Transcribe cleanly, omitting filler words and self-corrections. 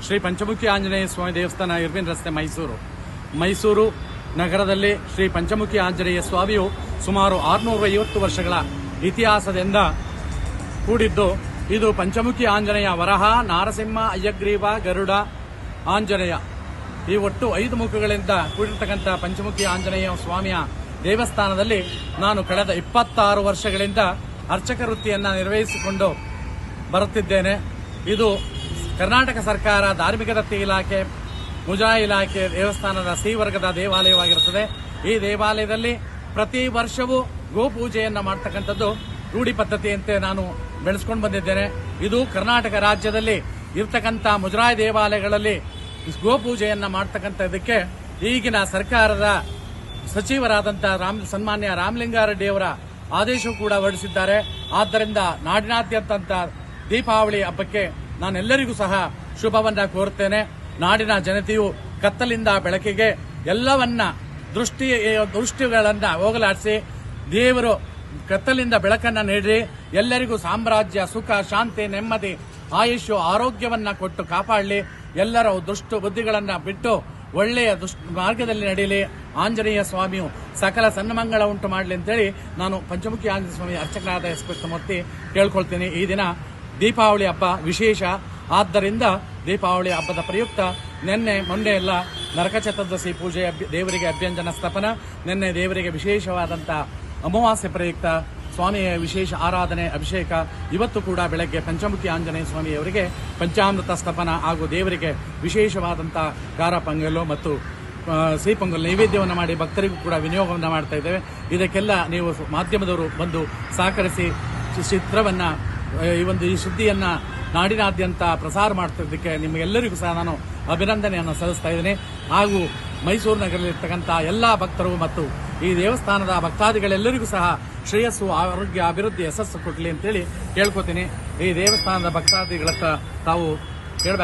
ಶ್ರೀ ಪಂಚಮುಖಿ ಆಂಜನೇಯ ಸ್ವಾಮಿ ದೇವಸ್ಥಾನ ಇರ್ವಿನ್ ರಸ್ತೆ ಮೈಸೂರು ನಗರದಲ್ಲಿ ಶ್ರೀ ಪಂಚಮುಖಿ ಆಂಜನೇಯ ಸ್ವಾಮಿಯು ಸುಮಾರು 650 ವರ್ಷಗಳ ಇತಿಹಾಸದಿಂದ ಕೂಡಿದ್ದು ಇದು ಪಂಚಮುಖಿ ಆಂಜನೇಯ ವರಹ, ನಾರಸಿಂಹ, ಅಯ್ಯಗ್ರೀವ, ಗರುಡ, ಆಂಜನೇಯ ಈ ಒಟ್ಟು 5 ಮುಖಗಳಿಂದ ಕೂಡಿರತಕ್ಕಂಥ ಪಂಚಮುಖಿ ಆಂಜನೇಯ ಸ್ವಾಮಿಯ ದೇವಸ್ಥಾನದಲ್ಲಿ ನಾನು ಕಳೆದ 26 ವರ್ಷಗಳಿಂದ ಅರ್ಚಕ ವೃತ್ತಿಯನ್ನು ನಿರ್ವಹಿಸಿಕೊಂಡು ಬರುತ್ತಿದ್ದೇನೆ. ಇದು ಕರ್ನಾಟಕ ಸರ್ಕಾರ ಧಾರ್ಮಿಕ ದತ್ತಿ ಇಲಾಖೆ, ಮುಜರಾಯಿ ಇಲಾಖೆ ದೇವಸ್ಥಾನದ ಸಿ ವರ್ಗದ ದೇವಾಲಯವಾಗಿರುತ್ತದೆ. ಈ ದೇವಾಲಯದಲ್ಲಿ ಪ್ರತಿ ವರ್ಷವೂ ಗೋಪೂಜೆಯನ್ನು ಮಾಡತಕ್ಕಂಥದ್ದು ರೂಢಿ ಪದ್ಧತಿಯಂತೆ ನಾನು ಬೆಳೆಸ್ಕೊಂಡು ಬಂದಿದ್ದೇನೆ. ಇದು ಕರ್ನಾಟಕ ರಾಜ್ಯದಲ್ಲಿ ಇರತಕ್ಕಂಥ ಮುಜರಾಯಿ ದೇವಾಲಯಗಳಲ್ಲಿ ಗೋಪೂಜೆಯನ್ನು ಮಾಡತಕ್ಕಂಥದ್ದಕ್ಕೆ ಈಗಿನ ಸರ್ಕಾರದ ಸಚಿವರಾದಂತಹ ಸನ್ಮಾನ್ಯ ರಾಮಲಿಂಗಾರೆಡ್ಡಿಯವರ ಆದೇಶವೂ ಕೂಡ ಹೊರಡಿಸಿದ್ದಾರೆ. ಆದ್ದರಿಂದ ನಾಡಿನಾದ್ಯಂತ ದೀಪಾವಳಿ ಹಬ್ಬಕ್ಕೆ ನಾನೆಲ್ಲರಿಗೂ ಸಹ ಶುಭವನ್ನ ಕೋರುತ್ತೇನೆ. ನಾಡಿನ ಜನತೆಯು ಕತ್ತಲಿಂದ ಬೆಳಕಿಗೆ ಎಲ್ಲವನ್ನ ದೃಷ್ಟಿಗಳನ್ನ ಹೋಗಲಾಡಿಸಿ ದೇವರು ಕತ್ತಲಿಂದ ಬೆಳಕನ್ನ ನೀಡಿ ಎಲ್ಲರಿಗೂ ಸಾಮ್ರಾಜ್ಯ, ಸುಖ, ಶಾಂತಿ, ನೆಮ್ಮದಿ, ಆಯುಷ್ಯ, ಆರೋಗ್ಯವನ್ನ ಕೊಟ್ಟು ಕಾಪಾಡಲಿ. ಎಲ್ಲರ ದುಷ್ಟ ಬುದ್ಧಿಗಳನ್ನ ಬಿಟ್ಟು ಒಳ್ಳೆಯ ಮಾರ್ಗದಲ್ಲಿ ನಡೆಯಲಿ. ಆಂಜನೇಯ ಸ್ವಾಮಿಯು ಸಕಲ ಸನ್ಮಂಗಳ ಉಂಟು ಮಾಡಲಿ ಅಂತೇಳಿ ನಾನು ಪಂಚಮುಖಿ ಆಂಜನೇಯ ಸ್ವಾಮಿ ಅರ್ಚಕರಾದ ಎಸ್ ಕೃಷ್ಣಮೂರ್ತಿ ಕೇಳ್ಕೊಳ್ತೀನಿ. ಈ ದಿನ ದೀಪಾವಳಿ ಹಬ್ಬ ವಿಶೇಷ. ಆದ್ದರಿಂದ ದೀಪಾವಳಿ ಹಬ್ಬದ ಪ್ರಯುಕ್ತ ಮೊನ್ನೆ ಎಲ್ಲ ನರಕ ಚತುರ್ದಶಿ ಪೂಜೆ, ದೇವರಿಗೆ ಅಭ್ಯಂಜನ ಸ್ಥಾಪನ, ನಿನ್ನೆ ದೇವರಿಗೆ ವಿಶೇಷವಾದಂಥ ಅಮಾವಾಸ್ಯೆ ಪ್ರಯುಕ್ತ ಸ್ವಾಮಿಯ ವಿಶೇಷ ಆರಾಧನೆ, ಅಭಿಷೇಕ. ಇವತ್ತು ಕೂಡ ಬೆಳಗ್ಗೆ ಪಂಚಮುಖಿ ಆಂಜನೇಯ ಸ್ವಾಮಿಯವರಿಗೆ ಪಂಚಾಮೃತ ಸ್ಥಾಪನ ಹಾಗೂ ದೇವರಿಗೆ ವಿಶೇಷವಾದಂಥ ಖಾರ ಪೊಂಗಲ್ಲು ಮತ್ತು ಸಿಹಿ ಪೊಂಗಲ್ ನೈವೇದ್ಯವನ್ನು ಮಾಡಿ ಭಕ್ತರಿಗೂ ಕೂಡ ವಿನಿಯೋಗವನ್ನು ಮಾಡ್ತಾ ಇದ್ದೇವೆ. ಇದಕ್ಕೆಲ್ಲ ನೀವು ಮಾಧ್ಯಮದವರು ಬಂದು ಸಹಕರಿಸಿ ಚಿತ್ರವನ್ನು ಈ ಸುದ್ದಿಯನ್ನು ನಾಡಿನಾದ್ಯಂತ ಪ್ರಸಾರ ಮಾಡ್ತಿದ್ದಕ್ಕೆ ನಿಮಗೆಲ್ಲರಿಗೂ ಸಹ ನಾನು ಅಭಿನಂದನೆಯನ್ನು ಸಲ್ಲಿಸ್ತಾ ಇದ್ದೇನೆ. ಹಾಗೂ ಮೈಸೂರು ನಗರದಲ್ಲಿರ್ತಕ್ಕಂಥ ಎಲ್ಲ ಭಕ್ತರು ಮತ್ತು ಈ ದೇವಸ್ಥಾನದ ಭಕ್ತಾದಿಗಳೆಲ್ಲರಿಗೂ ಸಹ ಶ್ರೇಯಸ್ಸು, ಆರೋಗ್ಯ, ಅಭಿವೃದ್ಧಿ, ಯಶಸ್ಸು ಕೊಡಲಿ ಅಂತೇಳಿ ಕೇಳ್ಕೊತೀನಿ. ಈ ದೇವಸ್ಥಾನದ ಭಕ್ತಾದಿಗಳ ತಾವು